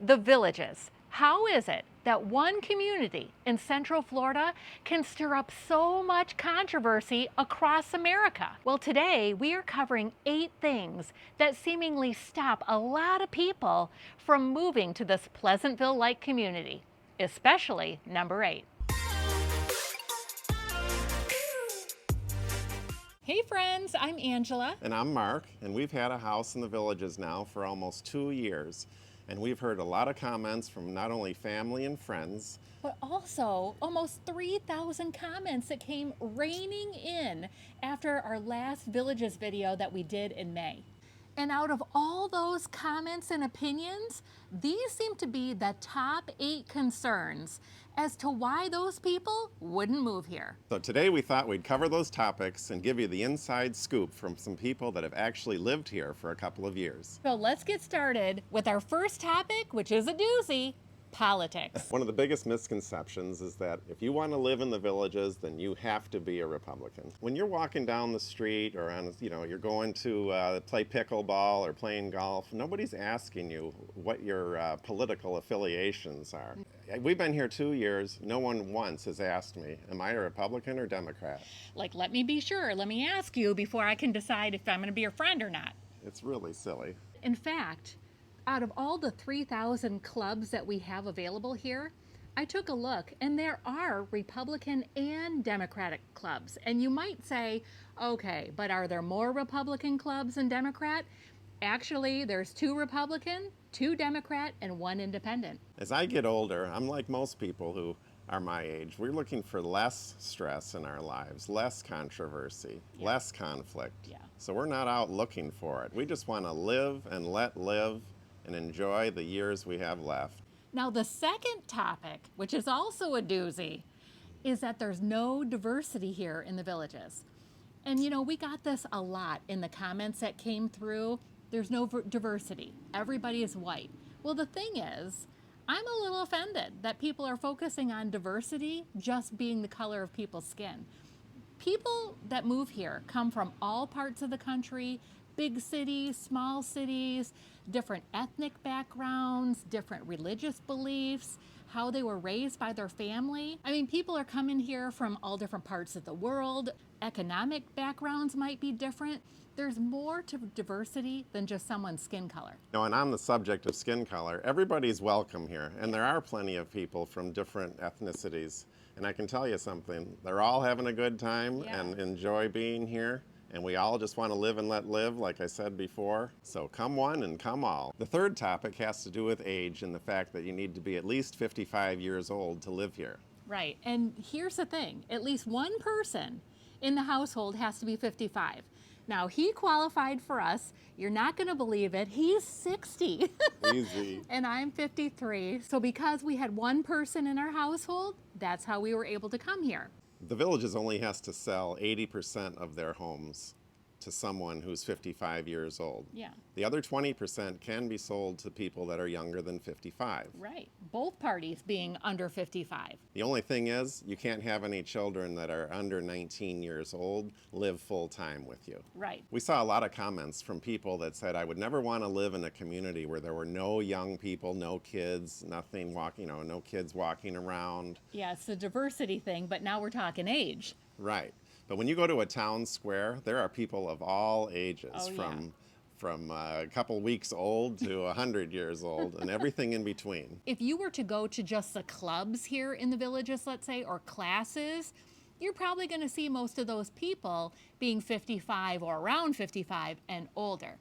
The Villages. How is it that one community in Central Florida can stir up so much controversy across America? Well, today we are covering 8 things that seemingly stop a lot of people from moving to this Pleasantville-like community, especially number 8. Hey friends, I'm Angela. And I'm Mark, and we've had a house in the Villages now for almost 2 years. And we've heard a lot of comments from not only family and friends, But also almost 3,000 comments that came raining in after our last Villages video that we did in May. And out of all those comments and opinions, these seem to be the top 8 concerns as to why those people wouldn't move here. so today we thought we'd cover those topics and give you the inside scoop from some people that have actually lived here for a couple of years. So let's get started with our first topic, which is a doozy: politics. One of the biggest misconceptions is that if you want to live in the Villages, then you have to be a Republican. When you're walking down the street or you're going to play pickleball or playing golf, nobody's asking you what your political affiliations are. We've been here 2 years. No one once has asked me, am I a Republican or Democrat? Like, let me be sure, let me ask you before I can decide if I'm going to be your friend or not. It's really silly. In fact, out of all the 3,000 clubs that we have available here, I took a look and there are Republican and Democratic clubs. And you might say, okay, but are there more Republican clubs than Democrat? Actually, there's 2 Republican, 2 Democrat, and 1 independent. As I get older, I'm like most people who are my age. We're looking for less stress in our lives, less controversy, less conflict. Yeah. So we're not out looking for it. We just want to live and let live and enjoy the years we have left. Now, the second topic, which is also a doozy, is that there's no diversity here in the Villages. And you know, we got this a lot in the comments that came through. There's no diversity. Everybody is white. Well, the thing is, I'm a little offended that people are focusing on diversity just being the color of people's skin. People that move here come from all parts of the country, big cities, small cities, different ethnic backgrounds, different religious beliefs, how they were raised by their family. I mean, people are coming here from all different parts of the world. Economic backgrounds might be different. There's more to diversity than just someone's skin color. Now, and on the subject of skin color, everybody's welcome here, and there are plenty of people from different ethnicities. And I can tell you something, they're all having a good time and enjoy being here. And we all just want to live and let live, like I said before. So come one and come all. The third topic has to do with age and the fact that you need to be at least 55 years old to live here. Right, and here's the thing, at least one person in the household has to be 55. Now, he qualified for us. You're not going to believe it. He's 60. Easy. And I'm 53. So because we had one person in our household, that's how we were able to come here. The Villages only has to sell 80% of their homes to someone who's 55 years old. Yeah. The other 20% can be sold to people that are younger than 55. Right. Both parties being under 55. The only thing is, you can't have any children that are under 19 years old live full time with you. Right. We saw a lot of comments from people that said, I would never want to live in a community where there were no young people, no kids, nothing walking, no kids walking around. Yeah, it's the diversity thing, but now we're talking age. Right. But when you go to a town square, there are people of all ages, Oh, yeah. from a couple weeks old to 100 years old and everything in between. If you were to go to just the clubs here in the Villages, let's say, or classes, you're probably going to see most of those people being 55 or around 55 and older.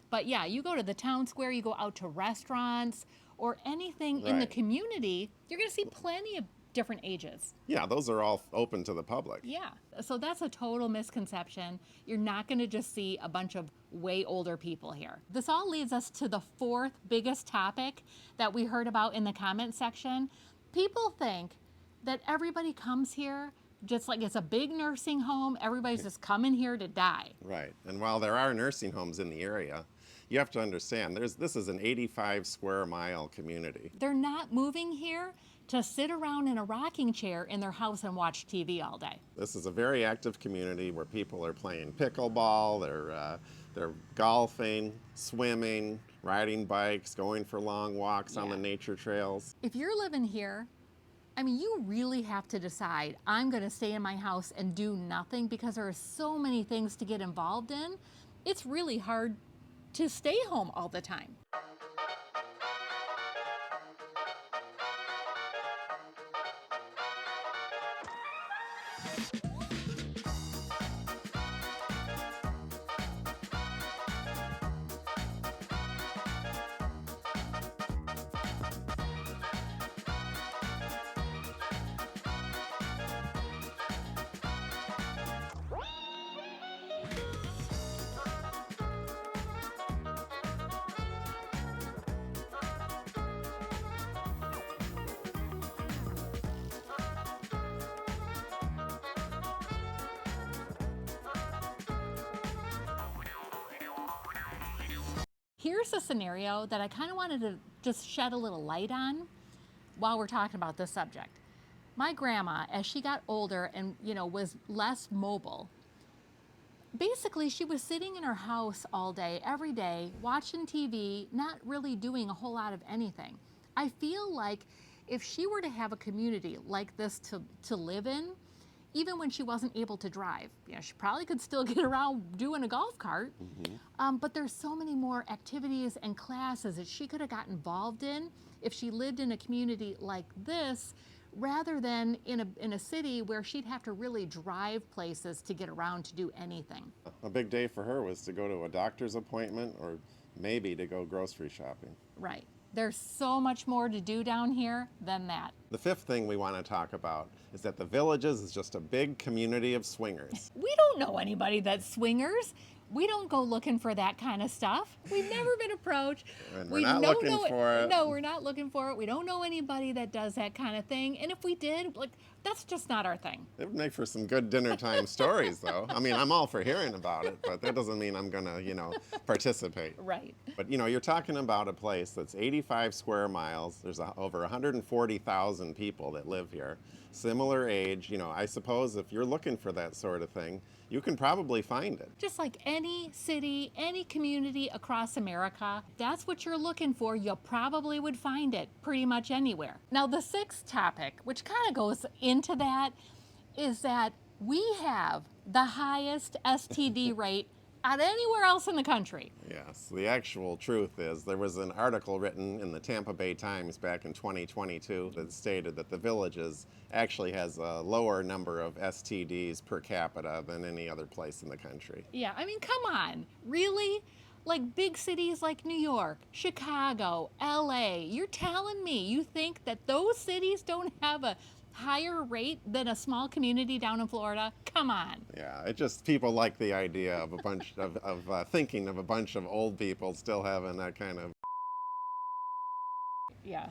But yeah, you go to the town square, you go out to restaurants or anything in the Right. community, you're going to see plenty of different ages. Yeah, those are all open to the public. Yeah, so that's a total misconception. You're not going to just see a bunch of way older people here. This all leads us to the fourth biggest topic that we heard about in the comment section. People think that everybody comes here just like it's a big nursing home. Everybody's just coming here to die. Right. And while there are nursing homes in the area, you have to understand this is an 85 square mile community. They're not moving here to sit around in a rocking chair in their house and watch TV all day. This is a very active community where people are playing pickleball, they're golfing, swimming, riding bikes, going for long walks on the nature trails. If you're living here, I mean, you really have to decide, I'm going to stay in my house and do nothing because there are so many things to get involved in. It's really hard to stay home all the time. Here's a scenario that I kind of wanted to just shed a little light on while we're talking about this subject. My grandma, as she got older and, was less mobile, basically she was sitting in her house all day, every day, watching TV, not really doing a whole lot of anything. I feel like if she were to have a community like this to live in, even when she wasn't able to drive, she probably could still get around doing a golf cart. But there's so many more activities and classes that she could have got involved in if she lived in a community like this, rather than in a city where she'd have to really drive places to get around to do anything. A big day for her was to go to a doctor's appointment or maybe to go grocery shopping. Right. There's so much more to do down here than that. The fifth thing we want to talk about is that the Villages is just a big community of swingers. We don't know anybody that's swingers. We don't go looking for that kind of stuff. We've never been approached. And we're not looking for it. No, we're not looking for it. We don't know anybody that does that kind of thing. And if we did, that's just not our thing. It would make for some good dinner time stories, though. I mean, I'm all for hearing about it, but that doesn't mean I'm going to, participate. Right. But, you're talking about a place that's 85 square miles. There's over 140,000 people that live here. Similar age. I suppose if you're looking for that sort of thing, you can probably find it. Just like any city, any community across America, that's what you're looking for. You probably would find it pretty much anywhere. Now, the sixth topic, which kind of goes into that, is that we have the highest STD rate out anywhere else in the country. Yes, the actual truth is there was an article written in the Tampa Bay Times back in 2022 that stated that the Villages actually has a lower number of STDs per capita than any other place in the country. Yeah, I mean, come on, really? Like big cities like New York, Chicago, LA, you're telling me you think that those cities don't have a higher rate than a small community down in Florida? Come on. Yeah, it just, people like the idea of a bunch of thinking of a bunch of old people still having that kind of. Yeah.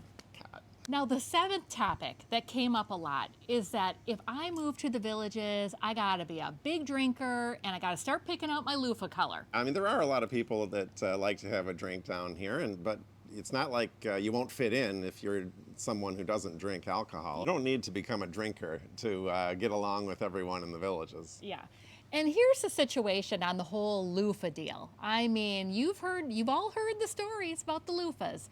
God. Now, the seventh topic that came up a lot is that if I move to the Villages, I gotta be a big drinker and I gotta start picking out my loofah color. I mean, there are a lot of people that like to have a drink down here, but it's not like you won't fit in if you're someone who doesn't drink alcohol. You don't need to become a drinker to get along with everyone in the Villages. Yeah. And here's the situation on the whole loofah deal. I mean, you've all heard the stories about the loofahs.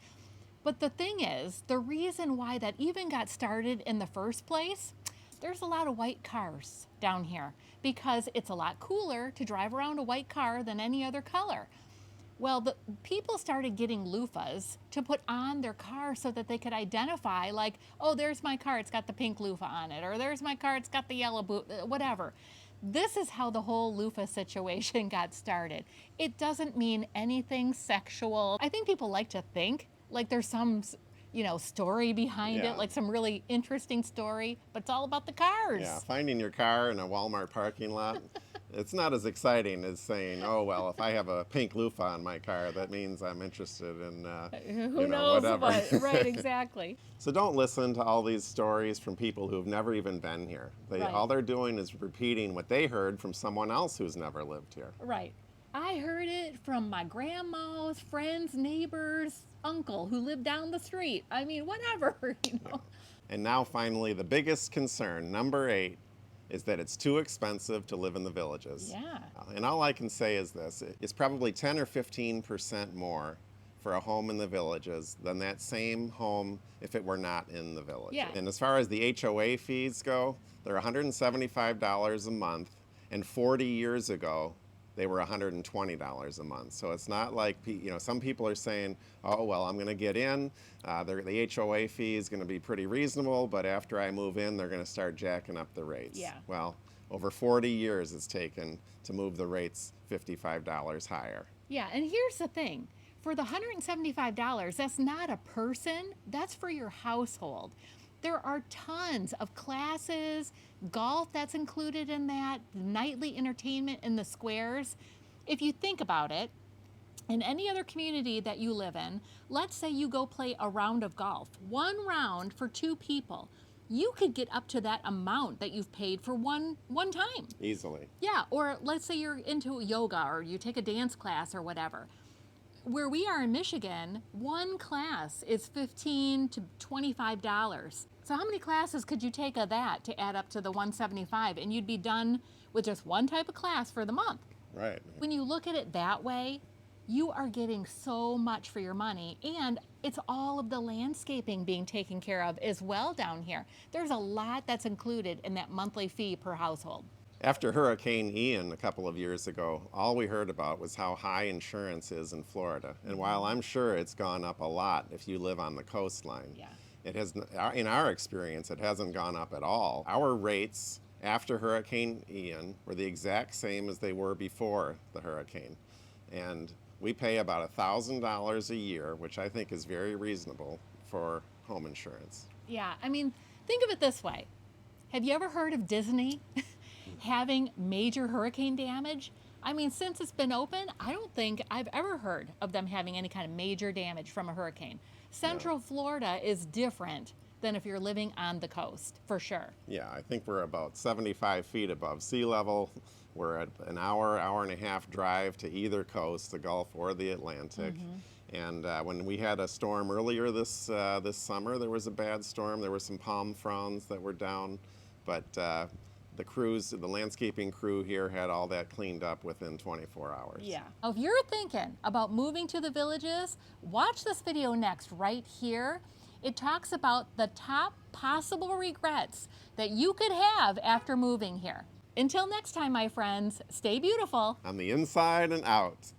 But the thing is, the reason why that even got started in the first place, there's a lot of white cars down here because it's a lot cooler to drive around a white car than any other color. Well, the people started getting loofahs to put on their car so that they could identify, like, oh, there's my car, it's got the pink loofah on it, or there's my car, it's got the yellow boot, whatever. This is how the whole loofah situation got started. It doesn't mean anything sexual. I think people like to think like there's some, story behind it, like some really interesting story, but it's all about the cars. Yeah, finding your car in a Walmart parking lot. It's not as exciting as saying, oh, well, if I have a pink loofah on my car, that means I'm interested in, Who knows whatever. What, right, exactly. So don't listen to all these stories from people who've never even been here. All they're doing is repeating what they heard from someone else who's never lived here. Right. I heard it from my grandma's friends, neighbors, uncle who lived down the street. I mean, whatever, Yeah. And now finally, the biggest concern, number 8, is that it's too expensive to live in the Villages. Yeah. And all I can say is this, it's probably 10 or 15% more for a home in the Villages than that same home if it were not in the Villages. Yeah. And as far as the HOA fees go, they're $175 a month, and 40 years ago, they were $120 a month. So it's not like, some people are saying, oh, well, I'm going to get in, the HOA fee is going to be pretty reasonable, but after I move in, they're going to start jacking up the rates. Yeah. Well, over 40 years it's taken to move the rates $55 higher. Yeah, and here's the thing. For the $175, that's not a person, that's for your household. There are tons of classes, golf that's included in that, nightly entertainment in the squares. If you think about it, in any other community that you live in, let's say you go play a round of golf, one round for two people. You could get up to that amount that you've paid for one time. Easily. Yeah, or let's say you're into yoga or you take a dance class or whatever. Where we are in Michigan, one class is $15 to $25. So how many classes could you take of that to add up to the $175, and you'd be done with just one type of class for the month? Right. When you look at it that way, you are getting so much for your money, and it's all of the landscaping being taken care of as well down here. There's a lot that's included in that monthly fee per household. After Hurricane Ian a couple of years ago, all we heard about was how high insurance is in Florida. And while I'm sure it's gone up a lot if you live on the coastline, Yeah. it has, in our experience, it hasn't gone up at all. Our rates after Hurricane Ian were the exact same as they were before the hurricane. And we pay about $1,000 a year, which I think is very reasonable for home insurance. Yeah, I mean, think of it this way. Have you ever heard of Disney having major hurricane damage? I mean, since it's been open, I don't think I've ever heard of them having any kind of major damage from a hurricane. Central Florida is different than if you're living on the coast, for sure. Yeah, I think we're about 75 feet above sea level. We're at an hour and a half drive to either coast, the Gulf or the Atlantic. And when we had a storm earlier this summer, there was a bad storm. There were some palm fronds that were down, but the landscaping crew here had all that cleaned up within 24 hours. Yeah. If you're thinking about moving to the Villages, watch this video next right here. It talks about the top possible regrets that you could have after moving here. Until next time, my friends, stay beautiful. On the inside and out.